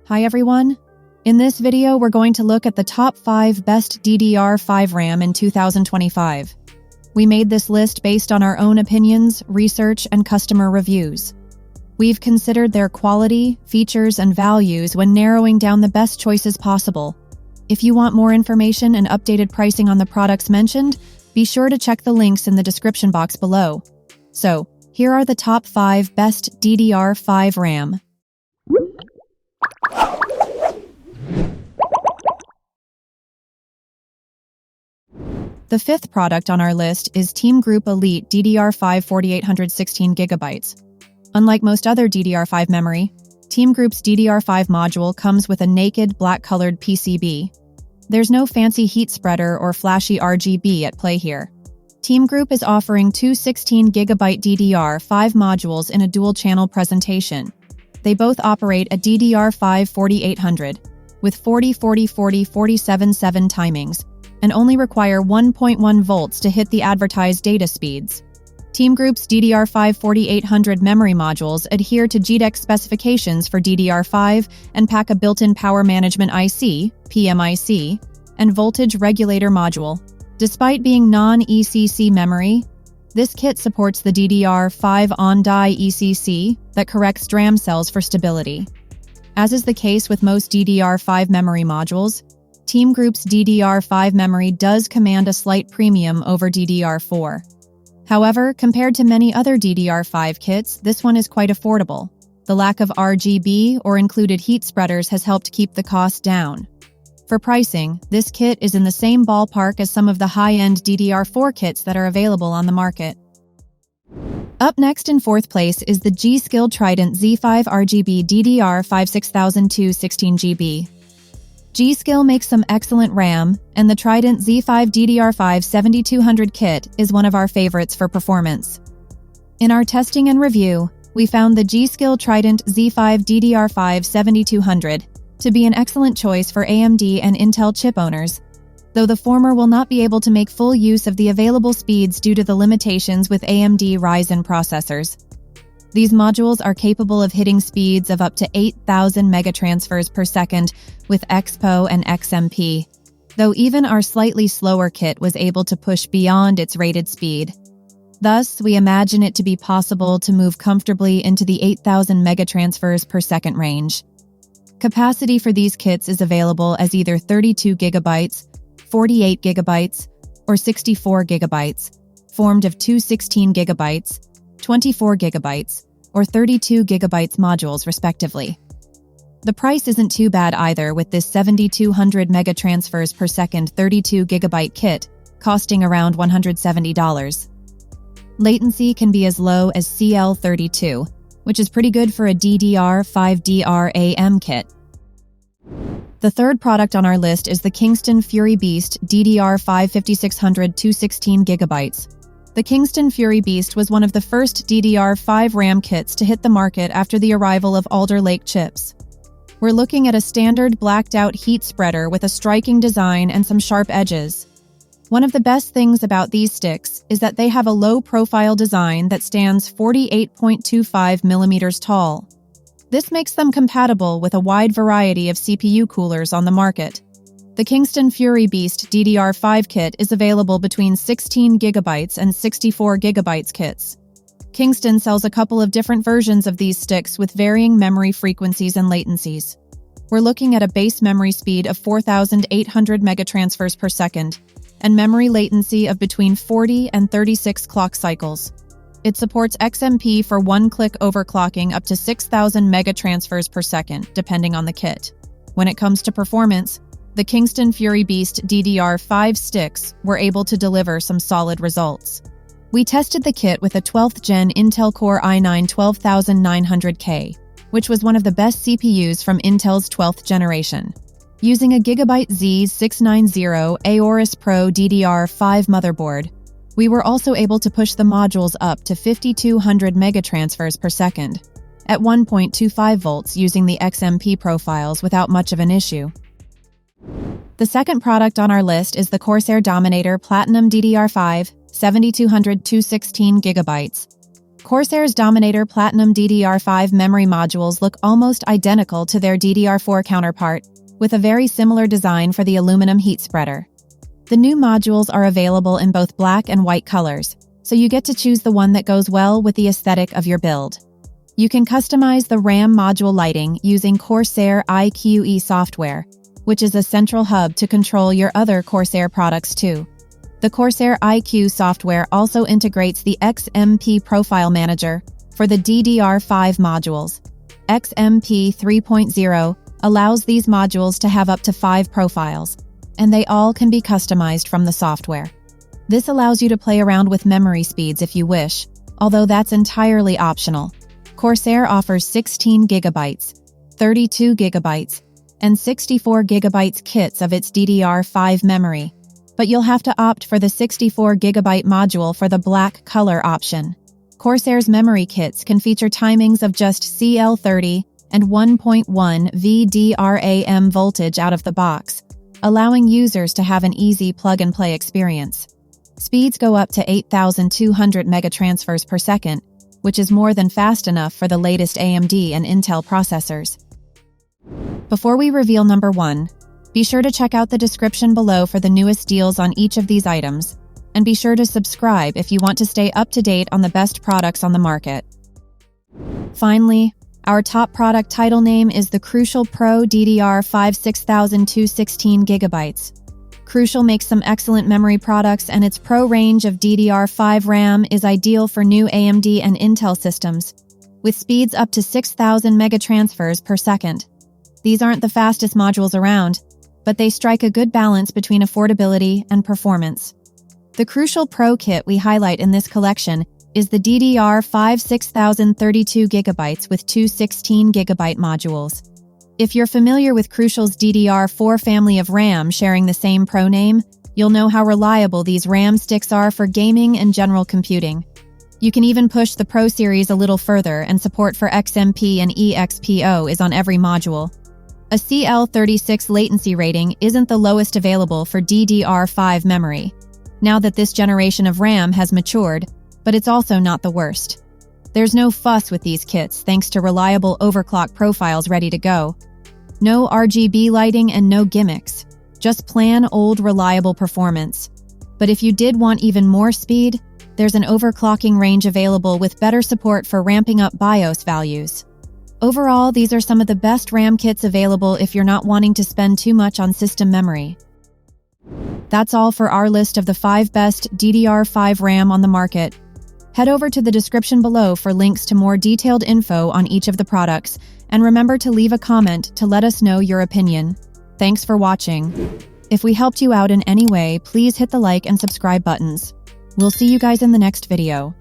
Hi everyone! In this video, we're going to look at the top 5 best DDR5 RAM in 2025. We made this list based on our own opinions, research, and customer reviews. We've considered their quality, features, and values when narrowing down the best choices possible. If you want more information and updated pricing on the products mentioned, be sure to check the links in the description box below. So, here are the top 5 best DDR5 RAM. The fifth product on our list is TEAMGROUP Elite DDR5-4800 16GB. Unlike most other DDR5 memory, TEAMGROUP's DDR5 module comes with a naked black-colored PCB. There's no fancy heat spreader or flashy RGB at play here. TEAMGROUP is offering two 16GB DDR5 modules in a dual-channel presentation. They both operate a DDR5-4800 with 40-40-40-47-7 timings, and only require 1.1 volts to hit the advertised data speeds. TEAMGROUP's DDR5-4800 memory modules adhere to G.Skill specifications for DDR5 and pack a built-in power management IC, PMIC, and voltage regulator module. Despite being non-ECC memory, this kit supports the DDR5 on-die ECC that corrects DRAM cells for stability. As is the case with most DDR5 memory modules, TEAMGROUP's DDR5 memory does command a slight premium over DDR4. However, compared to many other DDR5 kits, this one is quite affordable. The lack of RGB or included heat spreaders has helped keep the cost down. For pricing, this kit is in the same ballpark as some of the high-end DDR4 kits that are available on the market. Up next in fourth place is the G.Skill Trident Z5 RGB DDR5-6000 16GB. G.Skill makes some excellent RAM, and the Trident Z5 DDR5-7200 kit is one of our favorites for performance. In our testing and review, we found the G.Skill Trident Z5 DDR5-7200 to be an excellent choice for AMD and Intel chip owners, though the former will not be able to make full use of the available speeds due to the limitations with AMD Ryzen processors. These modules are capable of hitting speeds of up to 8,000 megatransfers per second with XPO and XMP, though even our slightly slower kit was able to push beyond its rated speed. Thus, we imagine it to be possible to move comfortably into the 8,000 megatransfers per second range. Capacity for these kits is available as either 32 GB, 48 GB, or 64 GB, formed of two 16 GB, 24 GB, or 32 GB modules respectively. The price isn't too bad either, with this 7,200 megatransfers per second 32 GB kit costing around $170. Latency can be as low as CL32, which is pretty good for a DDR5 RAM kit. The third product on our list is the Kingston Fury Beast DDR5-5600 216GB. The Kingston Fury Beast was one of the first DDR5 RAM kits to hit the market after the arrival of Alder Lake chips. We're looking at a standard blacked-out heat spreader with a striking design and some sharp edges. One of the best things about these sticks is that they have a low-profile design that stands 48.25 millimeters tall. This makes them compatible with a wide variety of CPU coolers on the market. The Kingston Fury Beast DDR5 kit is available between 16 GB and 64 GB kits. Kingston sells a couple of different versions of these sticks with varying memory frequencies and latencies. We're looking at a base memory speed of 4,800 megatransfers per second and memory latency of between 40 and 36 clock cycles. It supports XMP for one-click overclocking up to 6,000 megatransfers per second, depending on the kit. When it comes to performance, the Kingston Fury Beast DDR5 sticks were able to deliver some solid results. We tested the kit with a 12th Gen Intel Core i9-12900K, which was one of the best CPUs from Intel's 12th generation. Using a Gigabyte Z690 Aorus Pro DDR5 motherboard, we were also able to push the modules up to 5,200 megatransfers per second at 1.25 volts using the XMP profiles without much of an issue. The second product on our list is the Corsair Dominator Platinum DDR5-7200 216GB. Corsair's Dominator Platinum DDR5 memory modules look almost identical to their DDR4 counterpart, with a very similar design for the aluminum heat spreader. The new modules are available in both black and white colors, so you get to choose the one that goes well with the aesthetic of your build. You can customize the RAM module lighting using Corsair IQE software, which is a central hub to control your other Corsair products too. The Corsair IQ software also integrates the XMP Profile Manager for the DDR5 modules. XMP 3.0 allows these modules to have up to 5 profiles, and they all can be customized from the software. This allows you to play around with memory speeds if you wish, although that's entirely optional. Corsair offers 16 GB, 32 GB, and 64 GB kits of its DDR5 memory, but you'll have to opt for the 64 GB module for the black color option. Corsair's memory kits can feature timings of just CL30 and 1.1 VDRAM voltage out of the box, allowing users to have an easy plug-and-play experience. Speeds go up to 8,200 megatransfers per second, which is more than fast enough for the latest AMD and Intel processors. Before we reveal number 1, be sure to check out the description below for the newest deals on each of these items, and be sure to subscribe if you want to stay up to date on the best products on the market. Finally, our top product title name is the Crucial Pro DDR5-6000 216 GB. Crucial makes some excellent memory products, and its Pro range of DDR5 RAM is ideal for new AMD and Intel systems, with speeds up to 6,000 megatransfers per second. These aren't the fastest modules around, but they strike a good balance between affordability and performance. The Crucial Pro kit we highlight in this collection is the DDR5-6000 32 GB with two 16 GB modules. If you're familiar with Crucial's DDR4 family of RAM sharing the same Pro name, you'll know how reliable these RAM sticks are for gaming and general computing. You can even push the Pro series a little further, and support for XMP and EXPO is on every module. A CL36 latency rating isn't the lowest available for DDR5 memory, now that this generation of RAM has matured, but it's also not the worst. There's no fuss with these kits thanks to reliable overclock profiles ready to go. No RGB lighting and no gimmicks, just plain old reliable performance. But if you did want even more speed, there's an overclocking range available with better support for ramping up BIOS values. Overall, these are some of the best RAM kits available if you're not wanting to spend too much on system memory. That's all for our list of the 5 best DDR5 RAM on the market. Head over to the description below for links to more detailed info on each of the products, and remember to leave a comment to let us know your opinion. Thanks for watching. If we helped you out in any way, please hit the like and subscribe buttons. We'll see you guys in the next video.